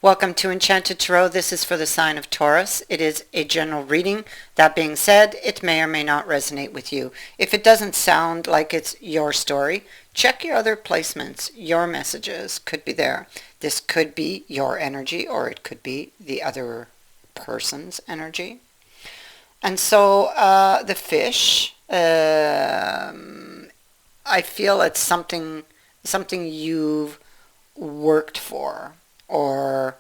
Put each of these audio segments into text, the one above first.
Welcome to Enchanted Tarot. This is for the sign of Taurus. It is a general reading. That being said, it may or may not resonate with you. If it doesn't sound like it's your story, check your other placements. Your messages could be there. This could be your energy, or it could be the other person's energy. And so the fish, I feel it's something you've worked for, or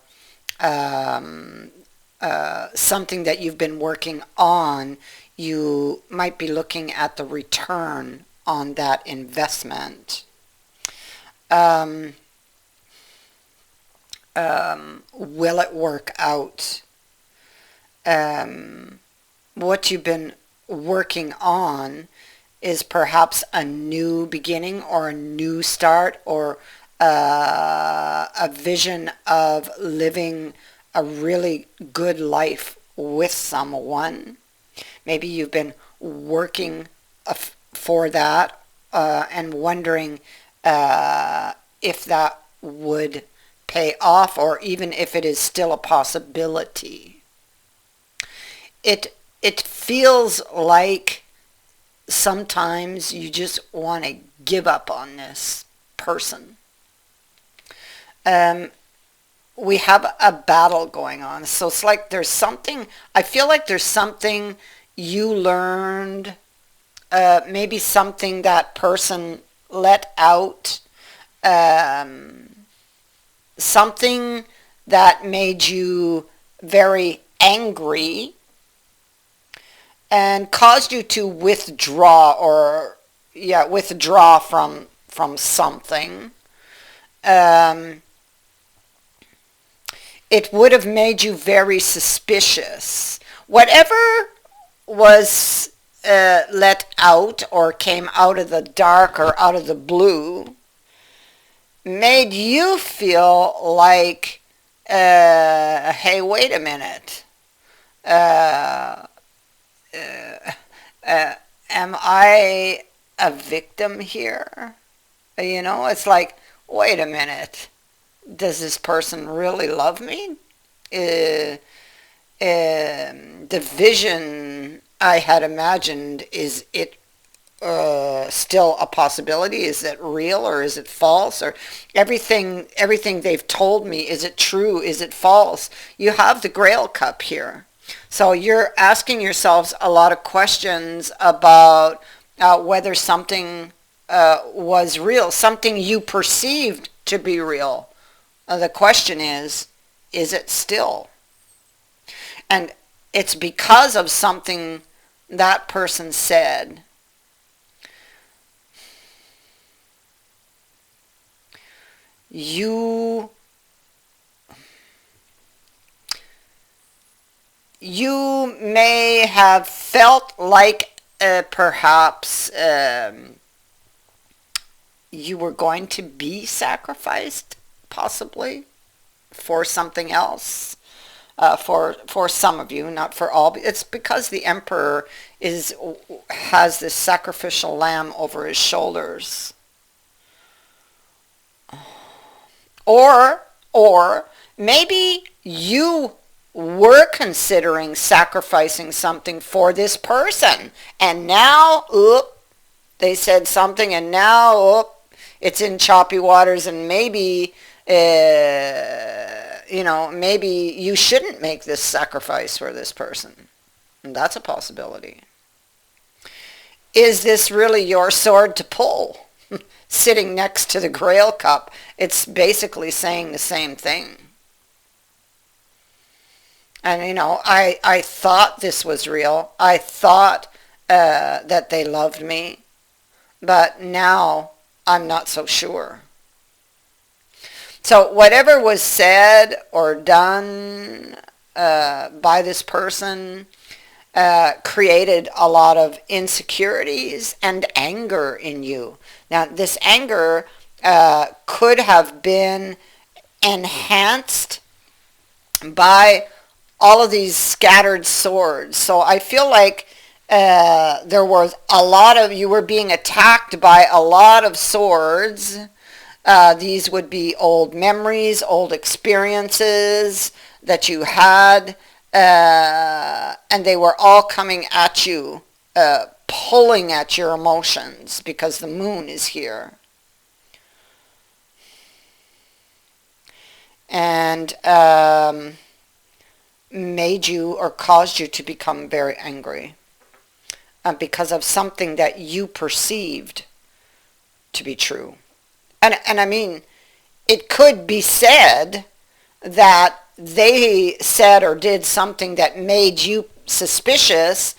something that you've been working on. You might be looking at the return on that investment. Will it work out? What you've been working on is perhaps a new beginning or a new start, or a vision of living a really good life with someone. Maybe you've been working for that and wondering if that would pay off, or even if it is still a possibility. It feels like sometimes you just want to give up on this person. We have a battle going on. So it's like there's something, I feel like there's something you learned, maybe something that person let out, something that made you very angry and caused you to withdraw, withdraw from something. It would have made you very suspicious. Whatever was let out or came out of the dark or out of the blue made you feel like, hey, wait a minute. Am I a victim here? It's like, wait a minute. Does this person really love me? The vision I had imagined, is it still a possibility? Is it real, or is it false? Or everything they've told me, is it true? Is it false? You have the Grail Cup here. So you're asking yourselves a lot of questions about whether something was real, something you perceived to be real. The question is it still? And it's because of something that person said. You may have felt like perhaps you were going to be sacrificed, possibly, for something else. For some of you, not for all. It's because the Emperor has this sacrificial lamb over his shoulders. Or maybe you were considering sacrificing something for this person, and now, they said something, and now, it's in choppy waters, and maybe, maybe you shouldn't make this sacrifice for this person. And that's a possibility. Is this really your sword to pull? Sitting next to the Grail Cup, it's basically saying the same thing. And, I thought this was real. I thought that they loved me. But now I'm not so sure. So whatever was said or done by this person created a lot of insecurities and anger in you. Now, this anger could have been enhanced by all of these scattered swords. So I feel like there was you were being attacked by a lot of swords These would be old memories, old experiences that you had, and they were all coming at you, pulling at your emotions because the moon is here. And made you or caused you to become very angry because of something that you perceived to be true. And I mean, it could be said that they said or did something that made you suspicious,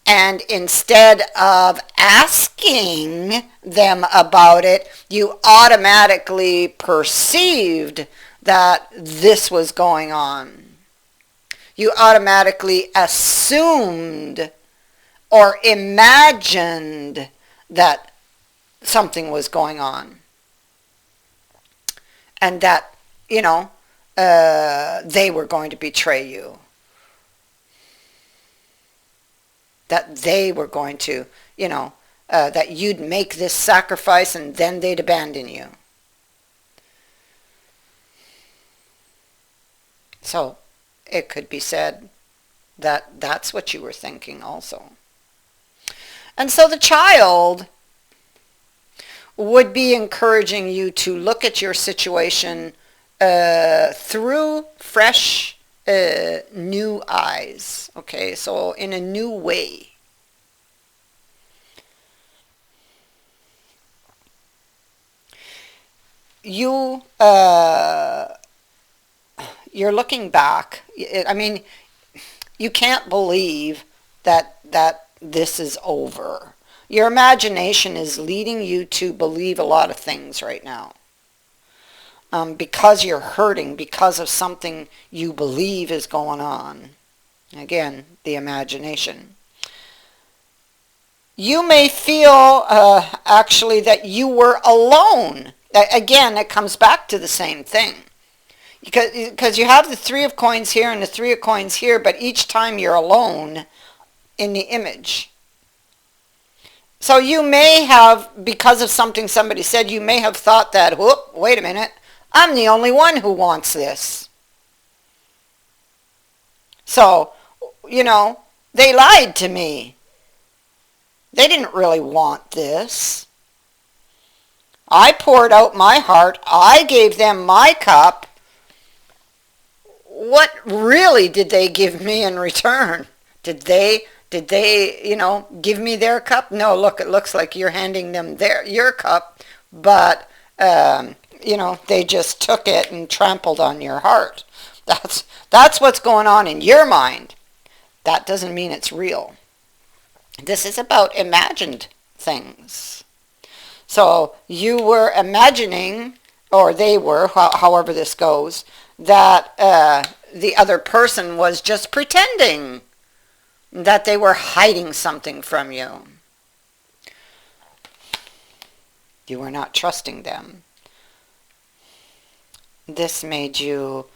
and instead of asking them about it, you automatically perceived that this was going on. You automatically assumed or imagined that something was going on. And that, they were going to betray you. That they were going to, that you'd make this sacrifice and then they'd abandon you. So it could be said that that's what you were thinking also. And so the child would be encouraging you to look at your situation through fresh, new eyes. Okay, so in a new way. You're looking back. I mean, you can't believe that this is over. Your imagination is leading you to believe a lot of things right now. Because you're hurting, because of something you believe is going on. Again, the imagination. You may feel actually that you were alone. Again, it comes back to the same thing. Because you have the Three of Coins here and the Three of Coins here, but each time you're alone in the image. So you may have, because of something somebody said, you may have thought that, whoop, wait a minute, I'm the only one who wants this. So, they lied to me. They didn't really want this. I poured out my heart. I gave them my cup. What really did they give me in return? Did they, give me their cup? No, look, it looks like you're handing them your cup, but, they just took it and trampled on your heart. That's what's going on in your mind. That doesn't mean it's real. This is about imagined things. So you were imagining, or they were, however this goes, that the other person was just pretending that they were hiding something from you. You were not trusting them. This made you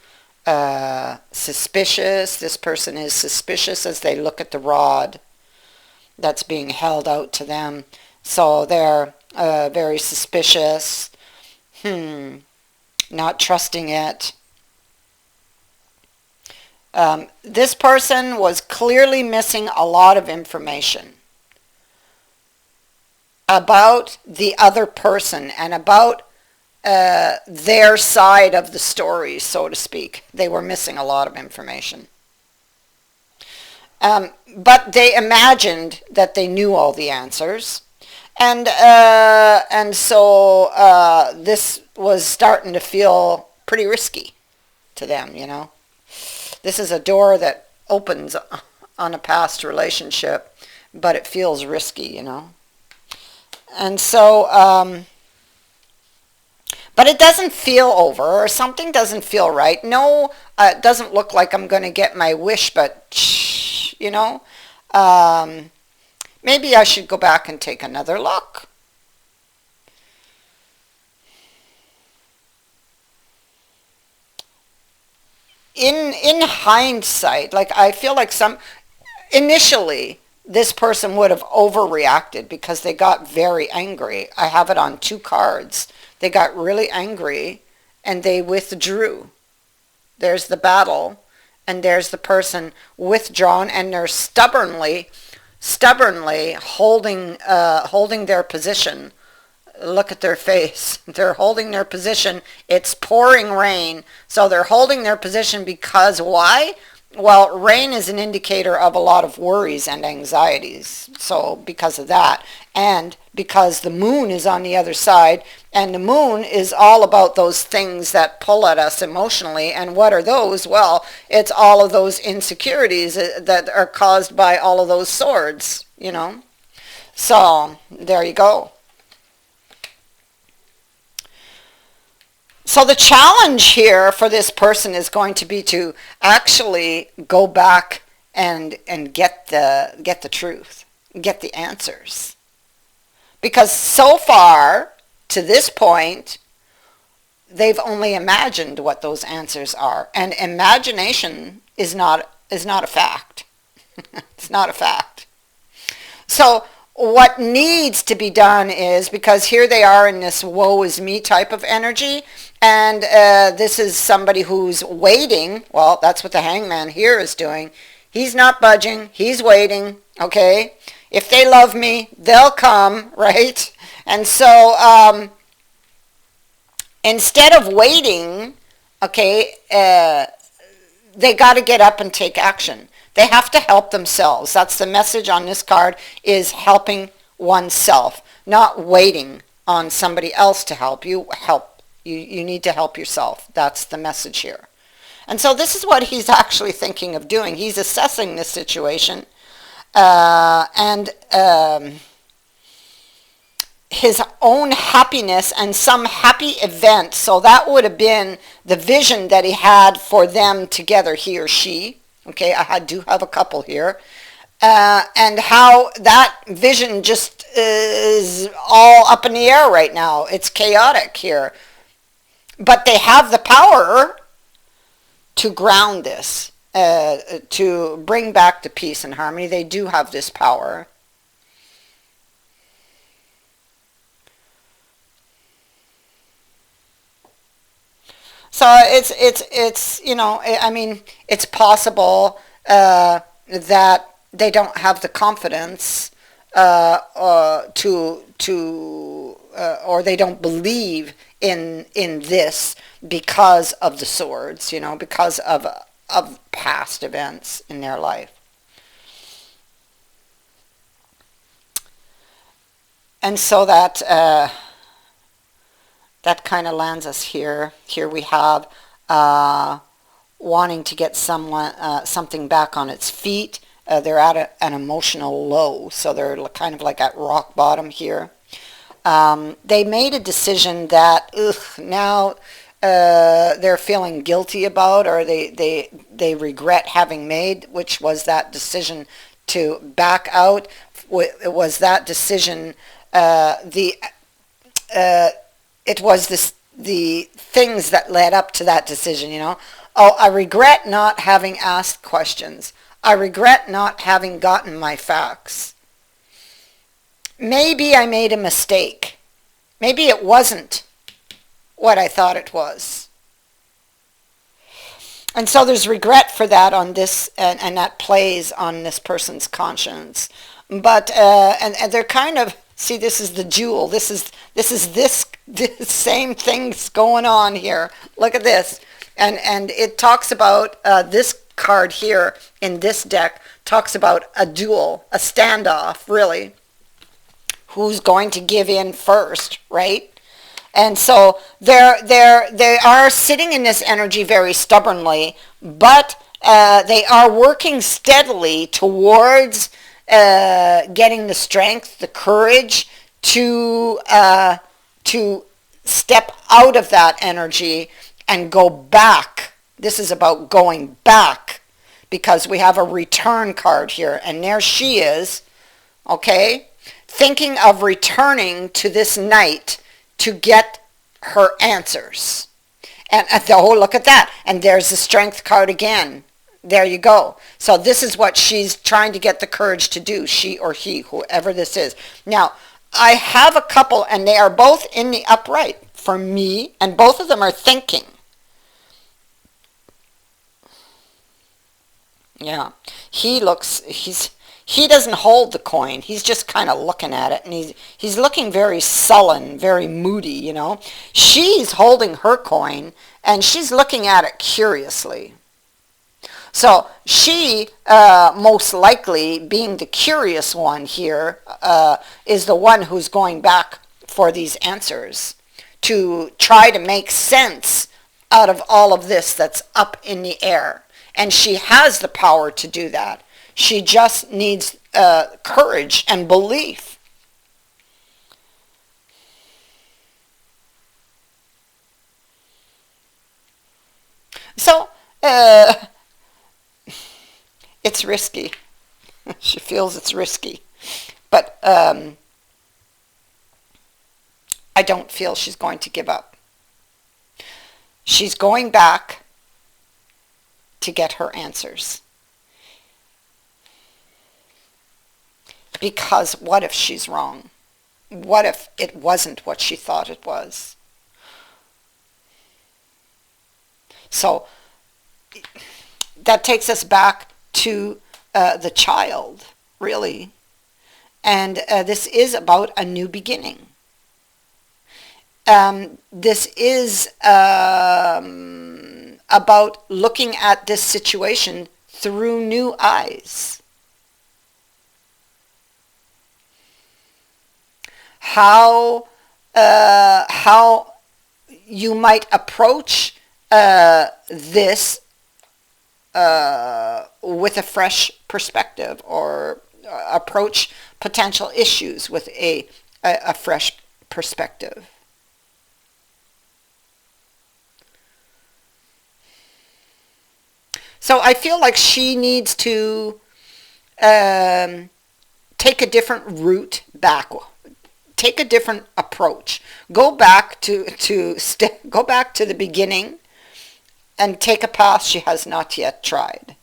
suspicious. This person is suspicious as they look at the rod that's being held out to them. So they're very suspicious. Not trusting it. This person was clearly missing a lot of information about the other person and about their side of the story, so to speak. They were missing a lot of information. But they imagined that they knew all the answers. And so this was starting to feel pretty risky to them, This is a door that opens on a past relationship, but it feels risky, And so, but it doesn't feel over, or something doesn't feel right. No, it doesn't look like I'm going to get my wish, but, maybe I should go back and take another look. In hindsight, like I feel like initially this person would have overreacted because they got very angry. I have it on 2 cards. They got really angry and they withdrew. There's the battle, and there's the person withdrawn, and they're stubbornly holding their position. Look at their face. They're holding their position. It's pouring rain. So they're holding their position because why? Well, rain is an indicator of a lot of worries and anxieties. So because of that, and because the moon is on the other side, and the moon is all about those things that pull at us emotionally. And what are those? Well, it's all of those insecurities that are caused by all of those swords, you know. So there you go. So the challenge here for this person is going to be to actually go back and get the truth, get the answers. Because so far, to this point, they've only imagined what those answers are. And imagination is not a fact. It's not a fact. So what needs to be done is, because here they are in this woe is me type of energy, and this is somebody who's waiting. Well, that's what the hangman here is doing. He's not budging. He's waiting, okay? If they love me, they'll come, right? And so instead of waiting, okay, they got to get up and take action. They have to help themselves. That's the message on this card, is helping oneself, not waiting on somebody else to help you. You need to help yourself. That's the message here. And so this is what he's actually thinking of doing. He's assessing this situation and his own happiness and some happy event. So that would have been the vision that he had for them together, he or she. Okay, I do have a couple here. And how that vision just is all up in the air right now. It's chaotic here. But they have the power to ground this, to bring back the peace and harmony. They do have this power. So it's you know, I mean, it's possible that they don't have the confidence or they don't believe in this because of the swords, you know, because of past events in their life. And so that that kind of lands us here. Here we have wanting to get something back on its feet. They're at an emotional low, so they're kind of like at rock bottom here. They made a decision that now they're feeling guilty about, or they regret having made, which was that decision to back out. It was that decision, it was the things that led up to that decision, you know. Oh, I regret not having asked questions. I regret not having gotten my facts. Maybe I made a mistake. Maybe it wasn't what I thought it was. And so there's regret for that on this, and that plays on this person's conscience. But and they're kind of, see, this is the jewel. This is this same thing's going on here. Look at this, and it talks about this card here in this deck talks about a duel, a standoff, really. Who's going to give in first, right? And so they are sitting in this energy very stubbornly, but they are working steadily towards getting the strength, the courage to step out of that energy and go back. This is about going back, because we have a return card here, and there she is, okay, thinking of returning to this night to get her answers. And oh, look at that. And there's the strength card again. There you go. So this is what she's trying to get the courage to do, she or he, whoever this is. Now, I have a couple, and they are both in the upright for me, and both of them are thinking. Yeah. He doesn't hold the coin. He's just kind of looking at it, and he's looking very sullen, very moody, you know. She's holding her coin, and she's looking at it curiously. So she, most likely, being the curious one here, is the one who's going back for these answers to try to make sense out of all of this that's up in the air. And she has the power to do that. She just needs courage and belief. So, it's risky. She feels it's risky. But I don't feel she's going to give up. She's going back to get her answers. Because what if she's wrong? What if it wasn't what she thought it was? So that takes us back to the child, really. And this is about a new beginning. This is about looking at this situation through new eyes. How you might approach this with a fresh perspective, or approach potential issues with a fresh perspective. So I feel like she needs to take a different route back, take a different approach, go back to the beginning, and take a path she has not yet tried.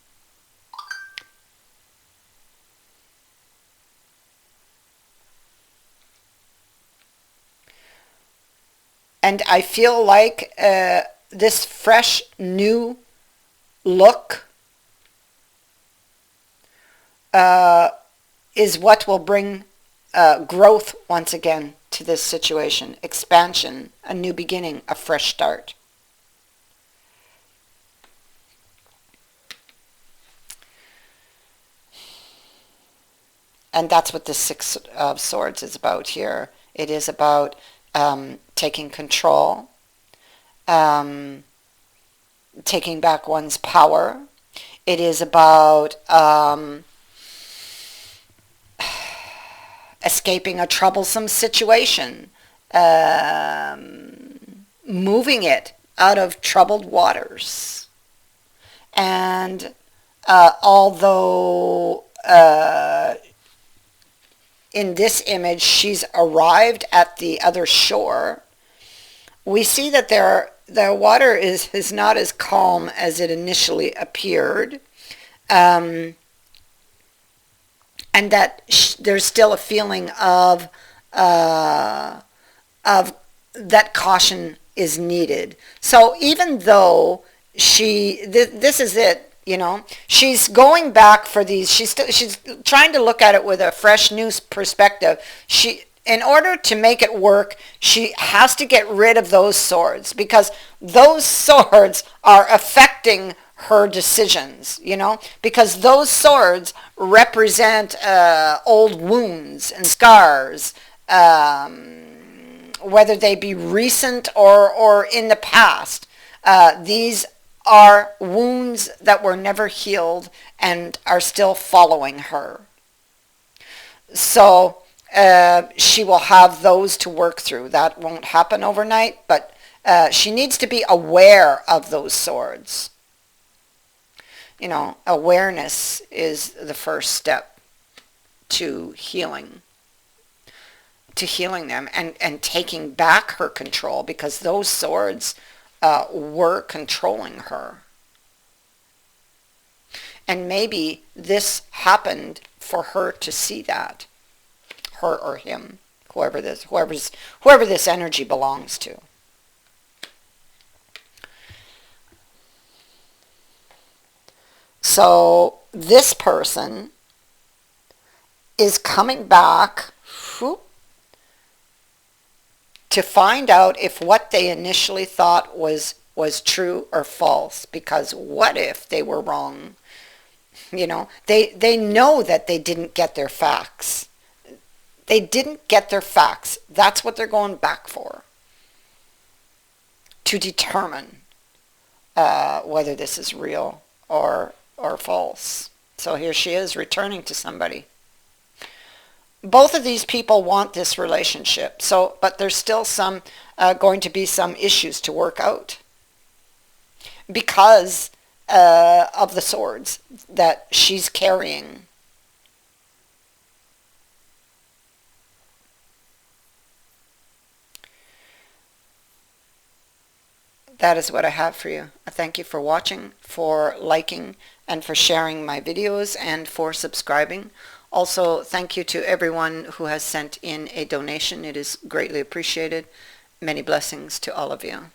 And I feel like this fresh new look is what will bring growth once again to this situation, expansion, a new beginning, a fresh start. And that's what the Six of Swords is about here. It is about taking control, taking back one's power. It is about escaping a troublesome situation, moving it out of troubled waters. And although in this image she's arrived at the other shore, we see that the water is not as calm as it initially appeared, and that there's still a feeling of that caution is needed. So even though this is it, you know, she's going back for these. She's trying to look at it with a fresh new perspective. In order to make it work, she has to get rid of those swords, because those swords are affecting her decisions, you know, because those swords represent old wounds and scars, whether they be recent or in the past. These are wounds that were never healed and are still following her. So she will have those to work through. That won't happen overnight, but she needs to be aware of those swords. You know, awareness is the first step to healing them and taking back her control, because those swords were controlling her. And maybe this happened for her to see that. Her or him. Whoever this energy belongs to. So this person is coming back to find out if what they initially thought was true or false. Because what if they were wrong? You know, they know that they didn't get their facts. They didn't get their facts. That's what they're going back for. To determine whether this is real or false. So here she is returning to somebody. Both of these people want this relationship. But there's still going to be some issues to work out. Because of the swords that she's carrying. That is what I have for you. I thank you for watching, for liking, and for sharing my videos, and for subscribing. Also, thank you to everyone who has sent in a donation. It is greatly appreciated. Many blessings to all of you.